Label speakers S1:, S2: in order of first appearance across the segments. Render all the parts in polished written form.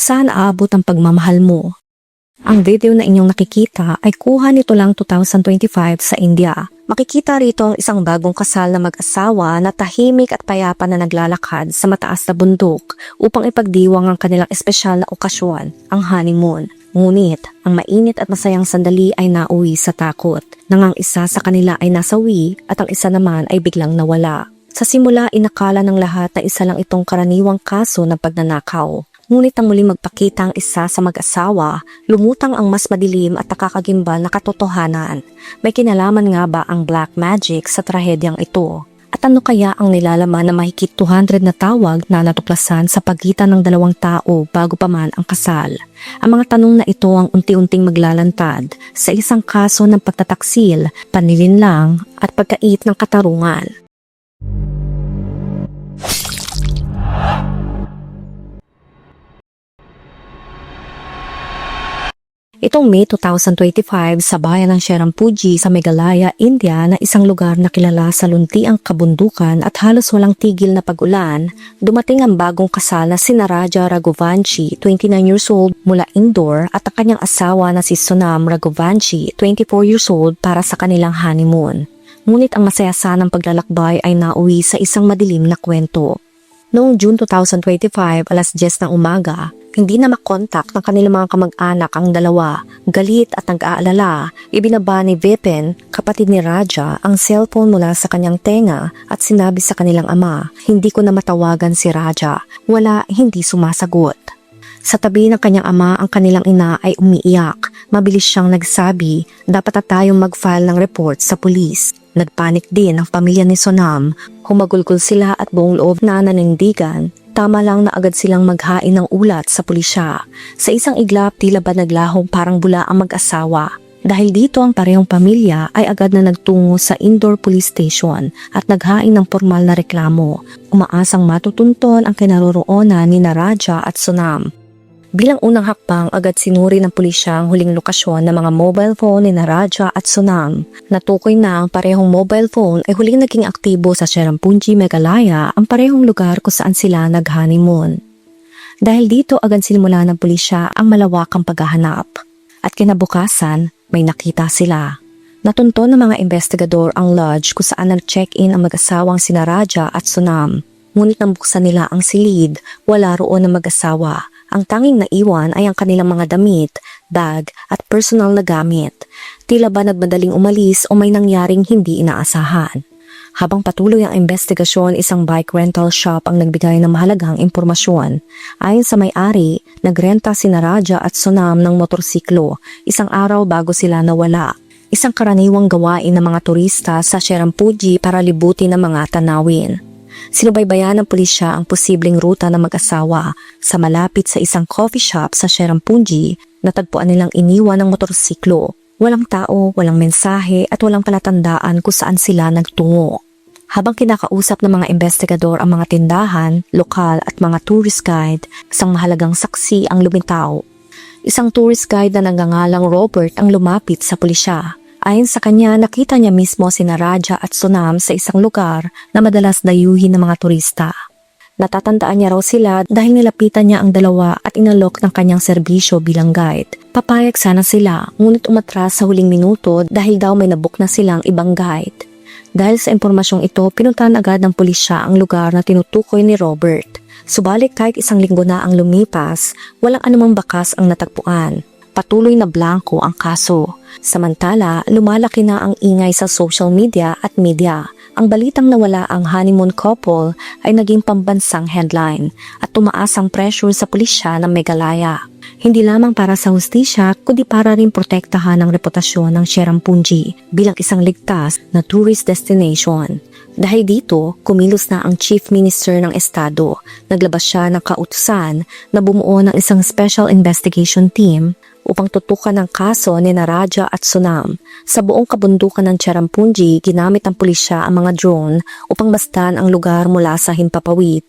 S1: Saan aabot ang pagmamahal mo? Ang video na inyong nakikita ay kuha nito lang 2025 sa India. Makikita rito ang isang bagong kasal na mag-asawa na tahimik at payapa na naglalakad sa mataas na bundok upang ipagdiwang ang kanilang espesyal na okasyon, ang honeymoon. Ngunit, ang mainit at masayang sandali ay nauwi sa takot, nang ang isa sa kanila ay nasawi at ang isa naman ay biglang nawala. Sa simula, inakala ng lahat na isa lang itong karaniwang kaso ng pagnanakaw. Ngunit ang muling magpakita ang isa sa mag-asawa, lumutang ang mas madilim at nakakagimbal na katotohanan. May kinalaman nga ba ang black magic sa trahedyang ito? At ano kaya ang nilalaman na mahigit 200 na tawag na natuklasan sa pagitan ng dalawang tao bago pa man ang kasal? Ang mga tanong na ito ang unti-unting maglalantad sa isang kaso ng pagtataksil, panlilinlang at pagkait ng katarungan. Itong May 2025 sa bayan ng Cherrapunji sa Meghalaya, India na isang lugar na kilala sa luntiang kabundukan at halos walang tigil na pag-ulan, dumating ang bagong kasal na sina Raja Raghuvanshi, 29 years old mula Indore at ang kanyang asawa na si Sonam Raghuvanshi, 24 years old para sa kanilang honeymoon. Ngunit ang masayasanang paglalakbay ay nauwi sa isang madilim na kwento. Noong June 2025, alas 10 ng umaga, hindi na makontak ng kanilang mga kamag-anak ang dalawa. Galit at nag-aalala, ibinaba ni Vipin, kapatid ni Raja, ang cellphone mula sa kanyang tenga at sinabi sa kanilang ama, "Hindi ko na matawagan si Raja." Wala, hindi sumasagot. Sa tabi ng kanyang ama, ang kanilang ina ay umiiyak. Mabilis siyang nagsabi, "Dapat na tayong mag-file ng report sa pulis." Nagpanik din ang pamilya ni Sonam. Humagulgol sila at buong loob na nanindigan. Tama lang na agad silang maghain ng ulat sa pulisya. Sa isang iglap, tila ba naglahong parang bula ang mag-asawa. Dahil dito ang parehong pamilya ay agad na nagtungo sa Indore Police Station at naghain ng formal na reklamo. Umaasang matutunton ang kinaroroonan ni Raja at Sonam. Bilang unang hakbang, agad sinuri ng pulisya ang huling lokasyon ng mga mobile phone ni Raja at Sonam. Natukoy na ang parehong mobile phone ay huling naging aktibo sa Cherrapunji, Meghalaya, ang parehong lugar kung saan sila nag-honeymoon. Dahil dito agad sinimula ng pulisya ang malawakang paghahanap. At kinabukasan, may nakita sila. Natunto ng mga investigador ang lodge kung saan nag-check-in ang mag-asawang sina Raja at Sonam. Ngunit nang buksan nila ang silid, wala roon ang mag-asawa. Ang tanging naiwan ay ang kanilang mga damit, bag at personal na gamit. Tila ba nagmadaling umalis o may nangyaring hindi inaasahan. Habang patuloy ang investigasyon, isang bike rental shop ang nagbigay ng mahalagang impormasyon. Ayon sa may-ari, nagrenta sina Raja at Sonam ng motorsiklo isang araw bago sila nawala. Isang karaniwang gawain ng mga turista sa Cherrapunji para libutin ang mga tanawin. Sinubaybayan ng pulisya ang posibleng ruta ng mag-asawa sa malapit sa isang coffee shop sa Cherrapunji. Natagpuan nilang iniwan ng motorsiklo. Walang tao, walang mensahe at walang palatandaan kung saan sila nagtungo. Habang kinakausap ng mga investigador ang mga tindahan, lokal at mga tourist guide, isang mahalagang saksi ang lumitaw. Isang tourist guide na nagngangalang Robert ang lumapit sa pulisya. Ayon sa kanya, nakita niya mismo sina Raja at Sonam sa isang lugar na madalas dayuhin ng mga turista. Natatandaan niya raw sila dahil nilapitan niya ang dalawa at inalok ng kanyang serbisyo bilang guide. Papayag sana sila, ngunit umatras sa huling minuto dahil daw may nabook na silang ibang guide. Dahil sa impormasyong ito, pinuntahan agad ng pulisya ang lugar na tinutukoy ni Robert. Subalit kahit isang linggo na ang lumipas, walang anumang bakas ang natagpuan. Patuloy na blanko ang kaso. Samantala, lumalaki na ang ingay sa social media at media. Ang balitang nawala ang honeymoon couple ay naging pambansang headline at tumaas ang pressure sa pulisya ng Meghalaya. Hindi lamang para sa hustisya, kundi para rin protektahan ang reputasyon ng Cherrapunji bilang isang ligtas na tourist destination. Dahil dito, kumilos na ang Chief Minister ng Estado. Naglabas siya ng kautusan na bumuo ng isang special investigation team upang tutukan ang kaso ni Raja at Sonam. Sa buong kabundukan ng Cherrapunji, ginamit ng pulisya ang mga drone upang bastan ang lugar mula sa himpapawid.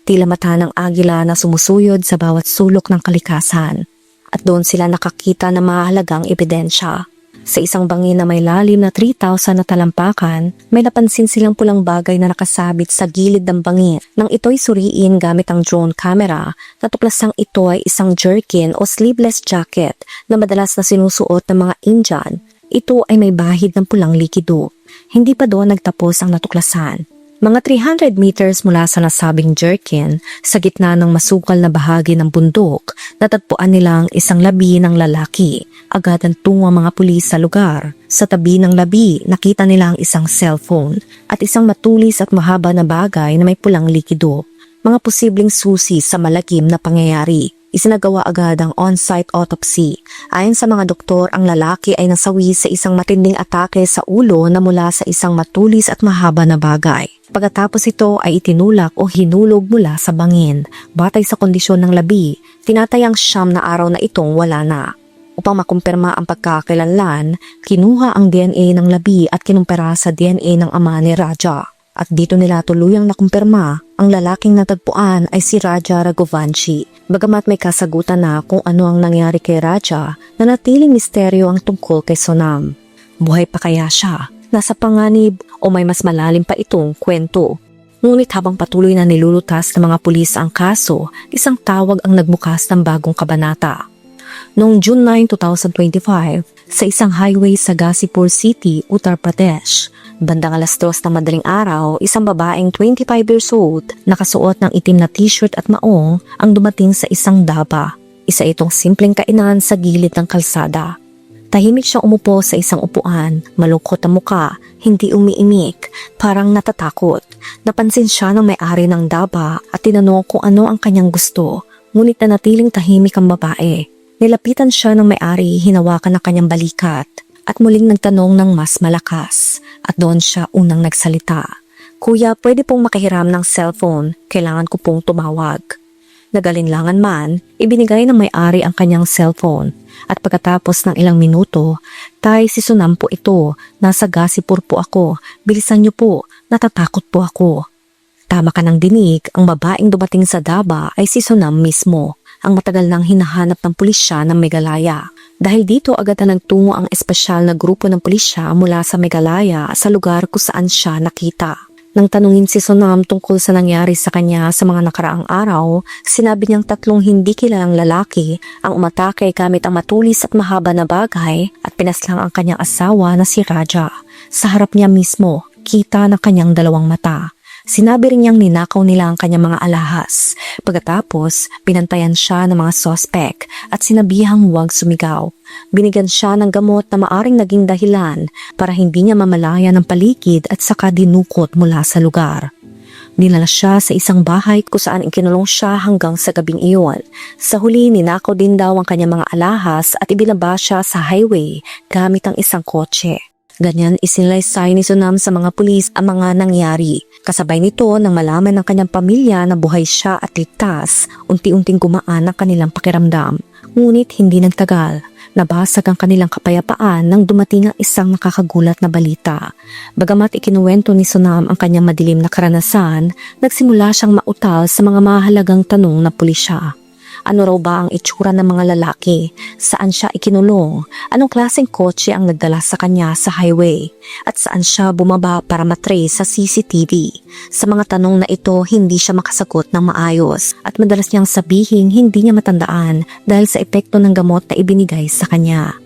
S1: Tila mata ng agila na sumusuyod sa bawat sulok ng kalikasan. At doon sila nakakita ng mahalagang ebidensya. Sa isang bangin na may lalim na 3,000 na talampakan, may napansin silang pulang bagay na nakasabit sa gilid ng bangin. Nang ito'y suriin gamit ang drone camera, natuklasang ito ay isang jerkin o sleeveless jacket na madalas na sinusuot ng mga Indian. Ito ay may bahid ng pulang likido. Hindi pa doon nagtapos ang natuklasan. Mga 300 meters mula sa nasabing jerkin, sa gitna ng masukal na bahagi ng bundok, natagpuan nilang isang labi ng lalaki. Agad ang tungo ang mga pulis sa lugar. Sa tabi ng labi, nakita nila ang isang cellphone at isang matulis at mahaba na bagay na may pulang likido. Mga posibleng susi sa malagim na pangyayari. Isinagawa agad ang on-site autopsy. Ayon sa mga doktor, ang lalaki ay nasawi sa isang matinding atake sa ulo na mula sa isang matulis at mahaba na bagay. Pagkatapos ito ay itinulak o hinulog mula sa bangin. Batay sa kondisyon ng labi, tinatayang 9 na araw na itong wala na. Upang makumpirma ang pagkakakilanlan, kinuha ang DNA ng labi at kinumpara sa DNA ng ama ni Raja. At dito nila tuluyang nakumpirma, ang lalaking natagpuan ay si Raja Raghuvanshi. Bagamat may kasagutan na kung ano ang nangyari kay Raja, nanatiling misteryo ang tungkol kay Sonam. Buhay pa kaya siya? Nasa panganib o may mas malalim pa itong kwento? Ngunit habang patuloy na nilulutas ng mga pulis ang kaso, isang tawag ang nagbukas ng bagong kabanata. Noong June 9, 2025, sa isang highway sa Ghazipur City, Uttar Pradesh, bandang alas 2 ng madaling araw, isang babaeng 25 years old, nakasuot ng itim na t-shirt at maong, ang dumating sa isang daba. Isa itong simpleng kainan sa gilid ng kalsada. Tahimik siya umupo sa isang upuan, malungkot ang muka, hindi umiimik, parang natatakot. Napansin siya ng may-ari ng daba at tinanong kung ano ang kanyang gusto, ngunit nanatiling tahimik ang babae. Nilapitan siya ng may-ari, hinawakan ang kanyang balikat at muling nagtanong ng mas malakas. At doon siya unang nagsalita. Kuya, pwede pong makihiram ng cellphone, kailangan ko pong tumawag. Nagalinlangan man, ibinigay ng may-ari ang kanyang cellphone. At pagkatapos ng ilang minuto, Tay, si Sonam po ito, nasa Ghazipur po ako, bilisan niyo po, natatakot po ako. Tama ka ng dinig, ang babaeng dumating sa daba ay si Sonam mismo, ang matagal nang hinahanap ng pulisya ng Meghalaya. Dahil dito agad na nagtungo ang espesyal na grupo ng pulisya mula sa Meghalaya sa lugar kung saan siya nakita. Nang tanungin si Sonam tungkol sa nangyari sa kanya sa mga nakaraang araw, sinabi niyang 3 hindi kilalang lalaki ang umatake gamit ang matulis at mahaba na bagay at pinaslang ang kanyang asawa na si Raja. Sa harap niya mismo, kita ng kanyang 2 mata. Sinabi rin niyang ninakaw nila ang kanyang mga alahas. Pagkatapos, pinantayan siya ng mga sospek at sinabihang huwag sumigaw. Binigyan siya ng gamot na maaring naging dahilan para hindi niya mamalaya ng paligid at saka dinukot mula sa lugar. Dinala siya sa isang bahay kung saan ikinulong siya hanggang sa gabing iyon. Sa huli, ninakaw din daw ang kanyang mga alahas at ibinaba siya sa highway gamit ang isang kotse. Ganyan isinilaysay ni Sonam sa mga pulis ang mga nangyari. Kasabay nito nang malaman ng kanyang pamilya na buhay siya at ligtas, unti-unting gumaan ang kanilang pakiramdam. Ngunit hindi nagtagal, nabasag ang kanilang kapayapaan nang dumating ang isang nakakagulat na balita. Bagamat ikinuwento ni Sonam ang kanyang madilim na karanasan, nagsimula siyang mautal sa mga mahalagang tanong na pulisya. Ano raw ba ang itsura ng mga lalaki? Saan siya ikinulong? Anong klaseng kotse ang nagdala sa kanya sa highway? At saan siya bumaba para matrace sa CCTV? Sa mga tanong na ito, hindi siya makasagot ng maayos at madalas niyang sabihin hindi niya matandaan dahil sa epekto ng gamot na ibinigay sa kanya.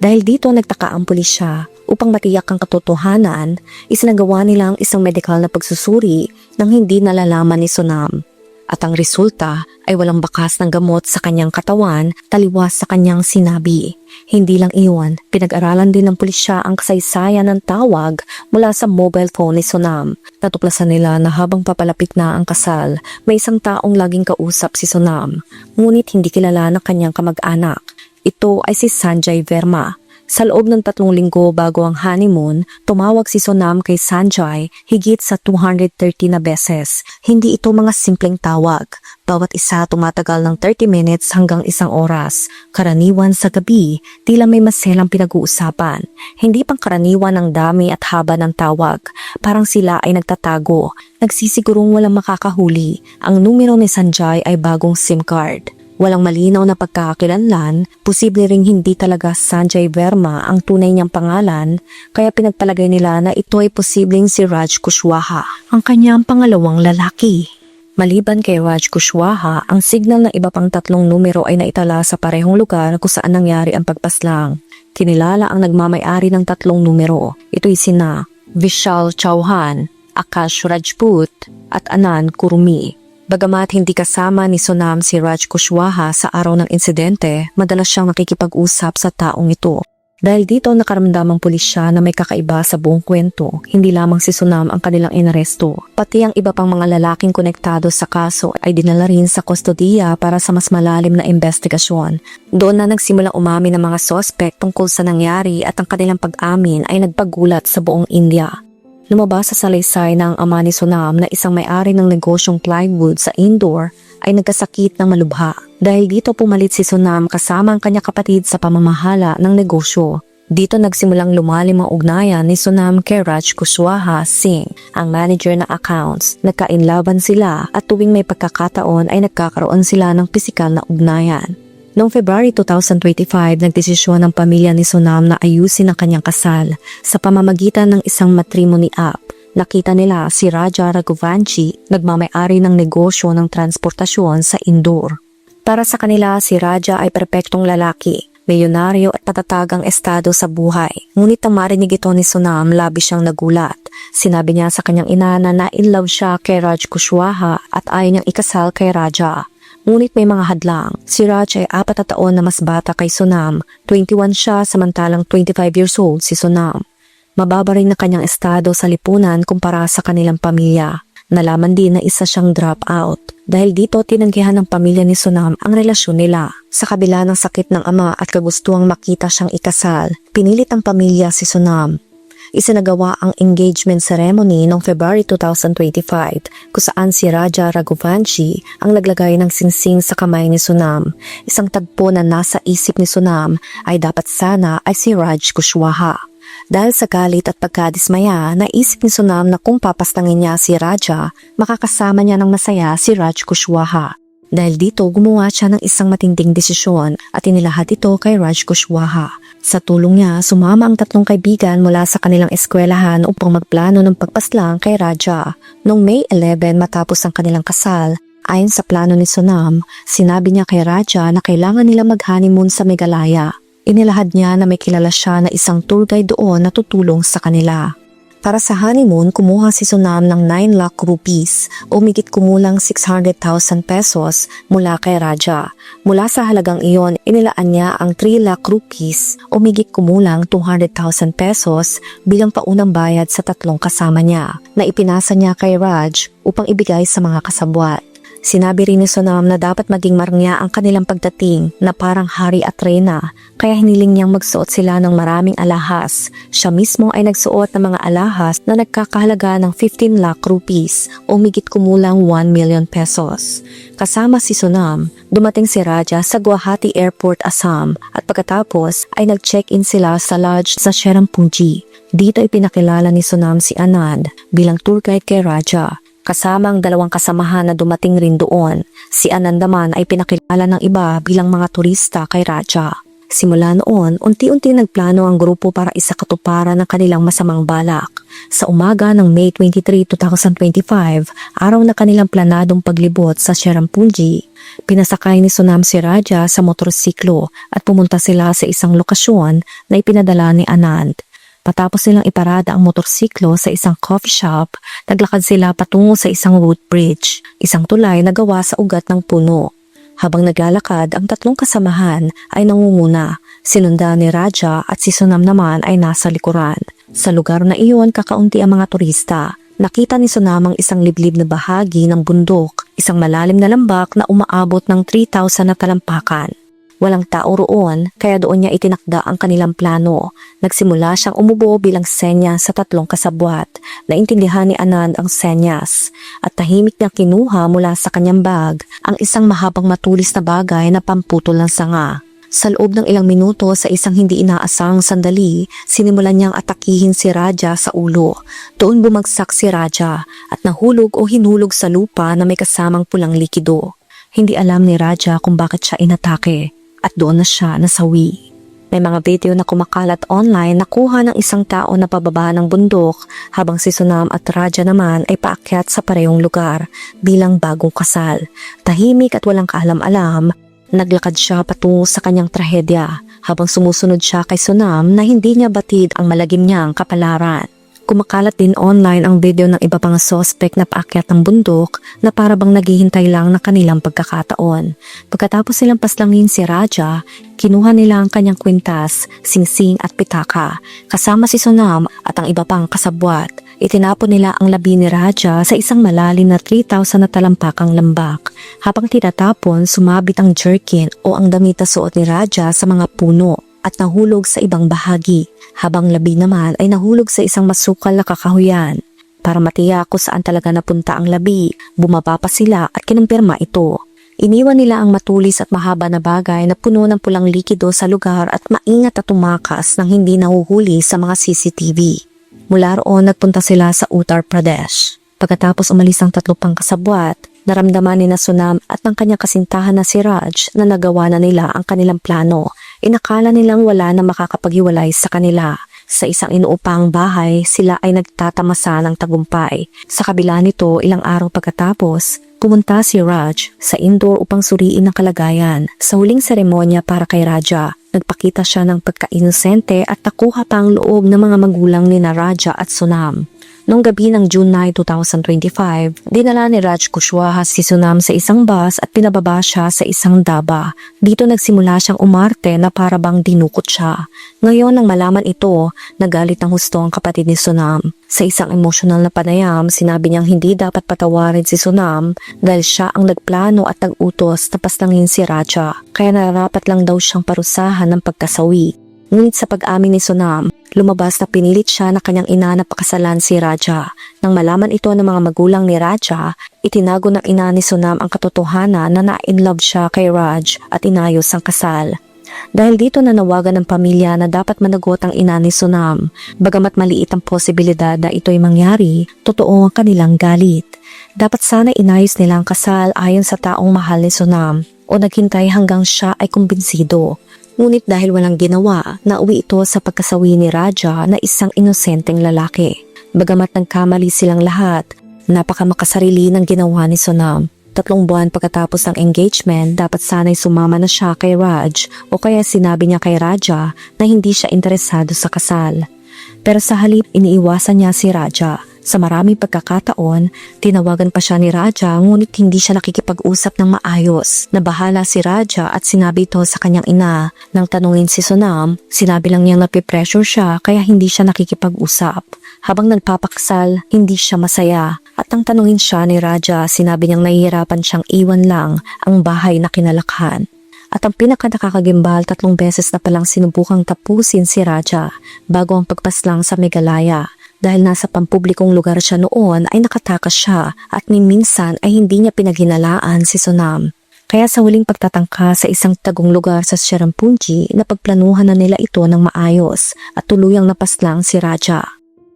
S1: Dahil dito nagtaka ang pulisya. Upang matiyak ang katotohanan, isinagawa nila ang isang medikal na pagsusuri nang hindi nalalaman ni Sonam. At ang resulta ay walang bakas ng gamot sa kanyang katawan, taliwas sa kanyang sinabi. Hindi lang iyon, pinag-aralan din ng pulisya ang kasaysayan ng tawag mula sa mobile phone ni Sonam. Natuklasan nila na habang papalapit na ang kasal, may isang taong laging kausap si Sonam, ngunit hindi kilala ng kanyang kamag-anak. Ito ay si Sanjay Verma. Sa loob ng 3 linggo bago ang honeymoon, tumawag si Sonam kay Sanjay higit sa 230 na beses. Hindi ito mga simpleng tawag. Bawat isa tumatagal ng 30 minutes hanggang 1 oras. Karaniwan sa gabi, tila may maselang pinag-uusapan. Hindi pang karaniwan ang dami at haba ng tawag. Parang sila ay nagtatago. Nagsisigurong walang makakahuli. Ang numero ni Sanjay ay bagong SIM card. Walang malinaw na pagkakakilanlan, posible ring hindi talaga Sanjay Verma ang tunay niyang pangalan, kaya pinagpalagay nila na ito ay posibleng si Raj Kushwaha, ang kanyang pangalawang lalaki. Maliban kay Raj Kushwaha, ang signal ng iba pang 3 numero ay naitala sa parehong lugar kung saan nangyari ang pagpaslang. Kinilala ang nagmamay-ari ng 3 numero. Ito'y sina Vishal Chauhan, Akash Rajput at Anand Kurmi. Bagamat hindi kasama ni Sonam si Raj Kushwaha sa araw ng insidente, madalas siyang nakikipag-usap sa taong ito. Dahil dito nakaramdamang pulisya na may kakaiba sa buong kwento, hindi lamang si Sonam ang kanilang inaresto. Pati ang iba pang mga lalaking konektado sa kaso ay dinala rin sa kustodiya para sa mas malalim na investigasyon. Doon na nagsimulang umamin ng mga sospek tungkol sa nangyari at ang kanilang pag-amin ay nagpagulat sa buong India. Lumabas sa salaysay ng ama ni Sonam na isang may-ari ng negosyong plywood sa Indore ay nagkasakit ng malubha. Dahil dito pumalit si Sonam kasama ang kanya kapatid sa pamamahala ng negosyo. Dito nagsimulang lumalim ang ugnayan ni Sonam kay Raj Kushwaha Singh, ang manager ng accounts. Nagkainlaban sila at tuwing may pagkakataon ay nagkakaroon sila ng pisikal na ugnayan. Noong February 2025, nagdesisyon ng pamilya ni Sonam na ayusin ang kanyang kasal sa pamamagitan ng isang matrimony app. Nakita nila si Raja Raghuvanshi, nagmamay-ari ng negosyo ng transportasyon sa Indore. Para sa kanila, si Raja ay perpektong lalaki, milyonaryo at patatagang estado sa buhay. Ngunit nang marinig ito ni Sonam, labis siyang nagulat. Sinabi niya sa kanyang ina na na-inlove siya kay Raj Kushwaha at ayaw niyang ikasal kay Raja. Ngunit may mga hadlang. Si Raj ay 4 na taon na mas bata kay Sonam. 21 siya samantalang 25 years old si Sonam. Mababa rin na kanyang estado sa lipunan kumpara sa kanilang pamilya. Nalaman din na isa siyang dropout. Dahil dito tinanggihan ng pamilya ni Sonam ang relasyon nila. Sa kabila ng sakit ng ama at kagustuhang makita siyang ikasal, pinilit ang pamilya si Sonam. Isinagawa ang engagement ceremony noong February 2025 kung saan si Raja Raghuvanshi ang naglagay ng singsing sa kamay ni Sonam. Isang tagpo na nasa isip ni Sonam ay dapat sana ay si Raj Kushwaha. Dahil sa galit at pagkadismaya, naisip ni Sonam na kung papastangin niya si Raja, makakasama niya ng masaya si Raj Kushwaha. Dahil dito gumawa siya ng isang matinding desisyon at inilahad ito kay Raj Kushwaha. Sa tulong niya, sumama ang 3 kaibigan mula sa kanilang eskwelahan upang magplano ng pagpaslang kay Raja. Noong May 11 matapos ang kanilang kasal, ayon sa plano ni Sonam, sinabi niya kay Raja na kailangan nila mag-honeymoon sa Meghalaya. Inilahad niya na may kilala siya na isang tour guide doon na tutulong sa kanila. Para sa honeymoon, kumuha si Sonam ng 9 lakh rupees o migit kumulang 600,000 pesos mula kay Raja. Mula sa halagang iyon, inilaan niya ang 3 lakh rupees o migit kumulang 200,000 pesos bilang paunang bayad sa 3 kasama niya na ipinasa niya kay Raj upang ibigay sa mga kasabwat. Sinabi rin ni Sonam na dapat maging marangya ang kanilang pagdating na parang hari at reyna, kaya hiniling niyang magsuot sila ng maraming alahas. Siya mismo ay nagsuot ng mga alahas na nagkakahalaga ng 15 lakh rupees o migit kumulang 1 million pesos. Kasama si Sonam, dumating si Raja sa Guwahati Airport, Assam at pagkatapos ay nag-check-in sila sa lodge sa Cherrapunji. Dito ipinakilala ni Sonam si Anand bilang tour guide kay Raja. Kasama ang 2 kasamahan na dumating rin doon. Si Anand naman ay pinakilala ng iba bilang mga turista kay Raja. Simula noon, unti-unti nagplano ang grupo para isakatuparan ng kanilang masamang balak. Sa umaga ng May 23, 2025, araw na kanilang planadong paglibot sa Cherrapunji, pinasakay ni Sonam si Raja sa motorsiklo at pumunta sila sa isang lokasyon na ipinadala ni Anand. Matapos nilang iparada ang motorsiklo sa isang coffee shop, naglakad sila patungo sa isang wood bridge, isang tulay na gawa sa ugat ng puno. Habang naglalakad, ang 3 kasamahan ay nangunguna. Sinundan ni Raja at si Sonam naman ay nasa likuran. Sa lugar na iyon, kakaunti ang mga turista. Nakita ni Sonam ang isang liblib na bahagi ng bundok, isang malalim na lambak na umaabot ng 3,000 na talampakan. Walang tao roon, kaya doon niya itinakda ang kanilang plano. Nagsimula siyang umubo bilang senyas sa 3 kasabwat. Naintindihan ni Anand ang senyas at tahimik na kinuha mula sa kanyang bag ang isang mahabang matulis na bagay na pamputol ng sanga. Sa loob ng ilang minuto sa isang hindi inaasang sandali, sinimulan niyang atakihin si Raja sa ulo. Doon bumagsak si Raja at nahulog o hinulog sa lupa na may kasamang pulang likido. Hindi alam ni Raja kung bakit siya inatake at doon na siya nasawi. May mga video na kumakalat online na kuha ng isang tao na pababa ng bundok habang si Sonam at Raja naman ay paakyat sa parehong lugar bilang bagong kasal. Tahimik at walang kaalam-alam, naglakad siya patungo sa kanyang trahedya habang sumusunod siya kay Sonam na hindi niya batid ang malagim niyang kapalaran. Kumakalat din online ang video ng iba pang suspect na paakyat ng bundok na para bang naghihintay lang ng kanilang pagkakataon. Pagkatapos silang paslangin si Raja, kinuha nila ang kanyang kwintas, singsing at pitaka. Kasama si Sonam at ang iba pang kasabwat. Itinapon nila ang labi ni Raja sa isang malalim na 3,000 na talampakang lambak. Habang tinatapon, sumabit ang jerkin o ang damit na suot ni Raja sa mga puno at nahulog sa ibang bahagi, habang labi naman ay nahulog sa isang masukal na kakahuyan. Para matiyak kung saan talaga napunta ang labi, bumaba pa sila at kinumpirma ito. Iniwan nila ang matulis at mahaba na bagay na puno ng pulang likido sa lugar at maingat at tumakas nang hindi nahuhuli sa mga CCTV. Mula roon nagpunta sila sa Uttar Pradesh. Pagkatapos umalis ang 3 pang kasabwat, naramdaman ni Sonam at ng kanyang kasintahan na si Raj na nagawa na nila ang kanilang plano. Inakala nilang wala na makakapaghiwalay sa kanila. Sa isang inuupang bahay, sila ay nagtatamasa ng tagumpay. Sa kabila nito, ilang araw pagkatapos, pumunta si Raj sa indoor upang suriin ang kalagayan. Sa huling seremonya para kay Raja, nagpakita siya ng pagka-inosente at nakuha pa ang loob ng mga magulang ni Raja at Sonam. Noong gabi ng June 9, 2025, dinala ni Raj Kushwaha si Sonam sa isang bus at pinababa siya sa isang daba. Dito nagsimula siyang umarte na para bang dinukot siya. Ngayon nang malaman ito, nagalit ng husto ang kapatid ni Sonam. Sa isang emosyonal na panayam, sinabi niyang hindi dapat patawarin si Sonam dahil siya ang nagplano at nag-utos na paslangin si Raja. Kaya nararapat lang daw siyang parusahan ng pagkasawi. Ngunit sa pag-amin ni Sonam, lumabas na pinilit siya na kanyang ina na pakasalan si Raja. Nang malaman ito ng mga magulang ni Raja, itinago ng ina ni Sonam ang katotohanan na na-inlove siya kay Raj at inayos ang kasal. Dahil dito nanawagan ng pamilya na dapat managot ang ina ni Sonam. Bagamat maliit ang posibilidad na ito'y mangyari, totoo ang kanilang galit. Dapat sana inayos nila ang kasal ayon sa taong mahal ni Sonam o naghintay hanggang siya ay kumbinsido. Ngunit dahil walang ginawa, nauwi ito sa pagkasawi ni Raja na isang inosenteng lalaki. Bagamat nagkamali silang lahat, napakamakasarili ng ginawa ni Sonam. 3 buwan pagkatapos ng engagement, dapat sana'y sumama na siya kay Raj o kaya sinabi niya kay Raja na hindi siya interesado sa kasal. Pero sa halip, iniiwasan niya si Raja. Sa maraming pagkakataon, tinawagan pa siya ni Raja ngunit hindi siya nakikipag-usap ng maayos. Nabahala si Raja at sinabi ito sa kanyang ina. Nang tanungin si Sonam, sinabi lang niyang napipressure siya kaya hindi siya nakikipag-usap. Habang nagpapaksal, hindi siya masaya. At nang tanungin siya ni Raja, sinabi niyang nahihirapan siyang iwan lang ang bahay na kinalakhan. At ang pinaka-nakakagimbal, 3 beses na palang sinubukang tapusin si Raja bago ang pagpaslang sa Meghalaya. Dahil nasa pampublikong lugar siya noon ay nakatakas siya at minsan ay hindi niya pinaghinalaan si Sonam. Kaya sa huling pagtatangka sa isang tagong lugar sa Cherrapunji, napagplanuhan na nila ito ng maayos at tuluyang napaslang si Raja.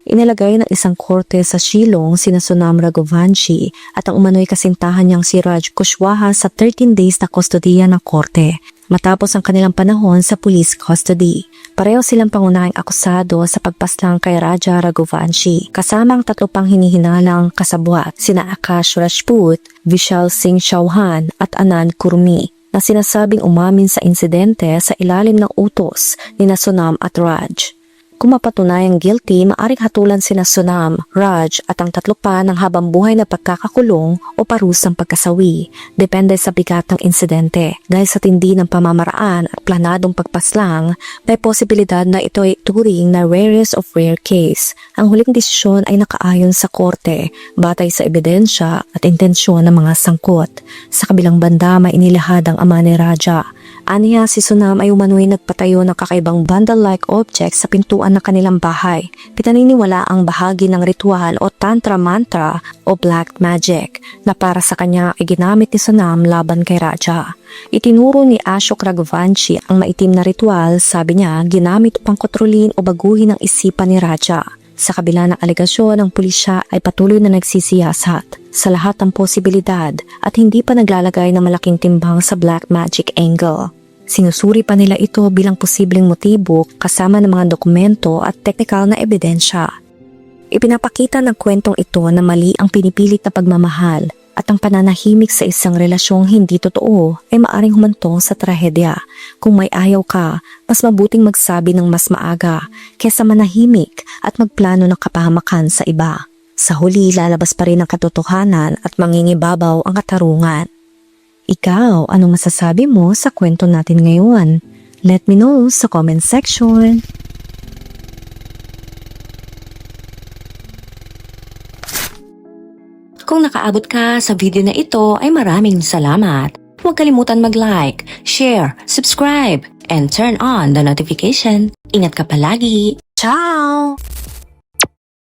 S1: Inilagay ng isang korte sa Shillong sina Sonam Raghuvanshi at ang umano'y kasintahan niyang si Raj Kushwaha sa 13 days na kustodiya ng korte matapos ang kanilang panahon sa police custody. Pareho silang pangunahing akusado sa pagpaslang kay Raja Raghuvanshi kasama ang 3 pang hinihinalang kasabwat sina Akash Rajput, Vishal Singh Chauhan at Anand Kurmi na sinasabing umamin sa insidente sa ilalim ng utos ni Sonam at Raj. Kung mapatunayang guilty, maaring hatulan sina Sonam, Raj at ang 3 pa ng habang buhay na pagkakakulong o parusang pagkasawi, depende sa bigat ng insidente. Dahil sa tindi ng pamamaraan at planadong pagpaslang, may posibilidad na ito ay turing na rarest of rare case. Ang huling desisyon ay nakaayon sa korte, batay sa ebidensya at intensyon ng mga sangkot. Sa kabilang banda, may inilahad ang ama ni Raja. Aniya, si Sonam ay umano'y nagpatayo ng kakaibang bundle-like objects sa pintuan ng kanilang bahay. Pinaniniwala ang bahagi ng ritual o tantra mantra o black magic na para sa kanya ay ginamit ni Sonam laban kay Raja. Itinuro ni Ashok Raghuvanshi ang maitim na ritual, sabi niya, ginamit upang kontrolin o baguhin ang isipan ni Raja. Sa kabila ng alegasyon, ang pulisya ay patuloy na nagsisiyasat sa lahat ng posibilidad at hindi pa naglalagay ng malaking timbang sa black magic angle. Sinusuri pa nila ito bilang posibleng motibo kasama ng mga dokumento at teknikal na ebidensya. Ipinapakita ng kwentong ito na mali ang pinipilit na pagmamahal at ang pananahimik sa isang relasyong hindi totoo ay maaring humantong sa trahedya. Kung may ayaw ka, mas mabuting magsabi ng mas maaga kesa manahimik at magplano ng kapahamakan sa iba. Sa huli, lalabas pa rin ang katotohanan at mangingibabaw ang katarungan. Ikaw, anong masasabi mo sa kwento natin ngayon? Let me know sa comment section. Kung nakaabot ka sa video na ito ay maraming salamat. Huwag kalimutan mag-like, share, subscribe, and turn on the notification. Ingat ka palagi. Ciao!